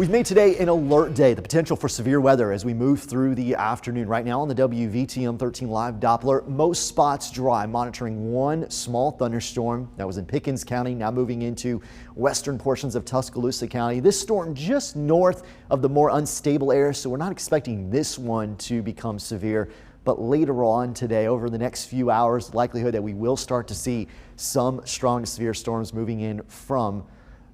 We've made today an alert day, the potential for severe weather as we move through the afternoon. Right now on the WVTM 13 Live Doppler, most spots dry, monitoring one small thunderstorm that was in Pickens County, now moving into western portions of Tuscaloosa County. This storm just north of the more unstable area, so we're not expecting this one to become severe. But later on today, over the next few hours, the likelihood that we will start to see some strong severe storms moving in from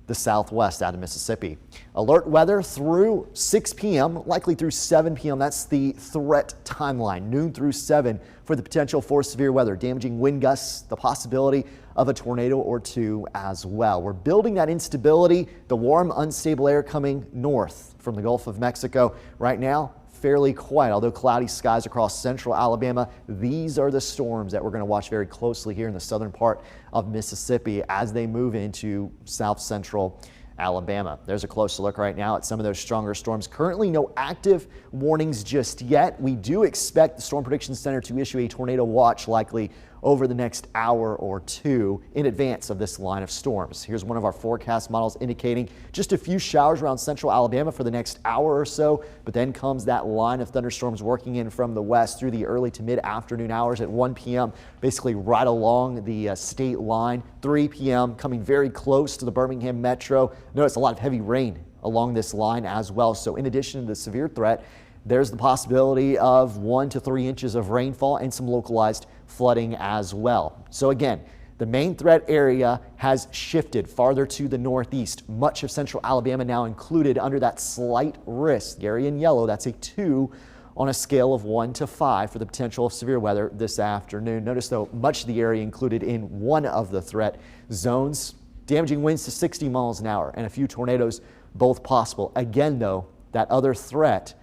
the southwest out of Mississippi. Alert weather through 6 p.m., likely through 7 p.m. That's the threat timeline, noon through 7 for the potential for severe weather, damaging wind gusts, the possibility of a tornado or two as well. We're building that instability, the warm, unstable air coming north from the Gulf of Mexico. Right now, fairly quiet, although cloudy skies across central Alabama. These are the storms that we're going to watch very closely here in the southern part of Mississippi as they move into south central Alabama. There's a closer look right now at some of those stronger storms. Currently no active warnings just yet. We do expect the Storm Prediction Center to issue a tornado watch likely over the next hour or two in advance of this line of storms. Here's one of our forecast models indicating just a few showers around central Alabama for the next hour or so, but then comes that line of thunderstorms working in from the west through the early to mid-afternoon hours at 1 p.m., basically right along the state line. 3 p.m. coming very close to the Birmingham metro. Notice a lot of heavy rain along this line as well. So in addition to the severe threat, there's the possibility of 1 to 3 inches of rainfall and some localized flooding as well. So again, the main threat area has shifted farther to the northeast. Much of central Alabama now included under that slight risk. Area in yellow, that's a 2 on a scale of 1 to 5 for the potential of severe weather this afternoon. Notice though, much of the area included in one of the threat zones. Damaging winds to 60 miles an hour and a few tornadoes both possible. Again though, that other threat,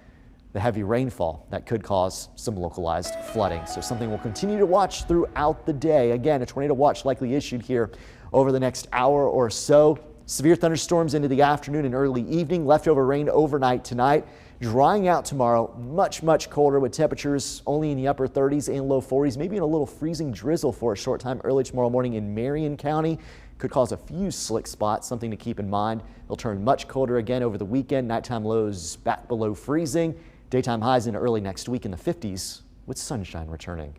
the heavy rainfall that could cause some localized flooding. So something we'll continue to watch throughout the day. Again, a tornado watch likely issued here over the next hour or so. Severe thunderstorms into the afternoon and early evening. Leftover rain overnight tonight. Drying out tomorrow. Much colder with temperatures only in the upper 30s and low 40s. Maybe in a little freezing drizzle for a short time early tomorrow morning in Marion County. Could cause a few slick spots, something to keep in mind. It'll turn much colder again over the weekend. Nighttime lows back below freezing. Daytime highs in early next week in the 50s with sunshine returning.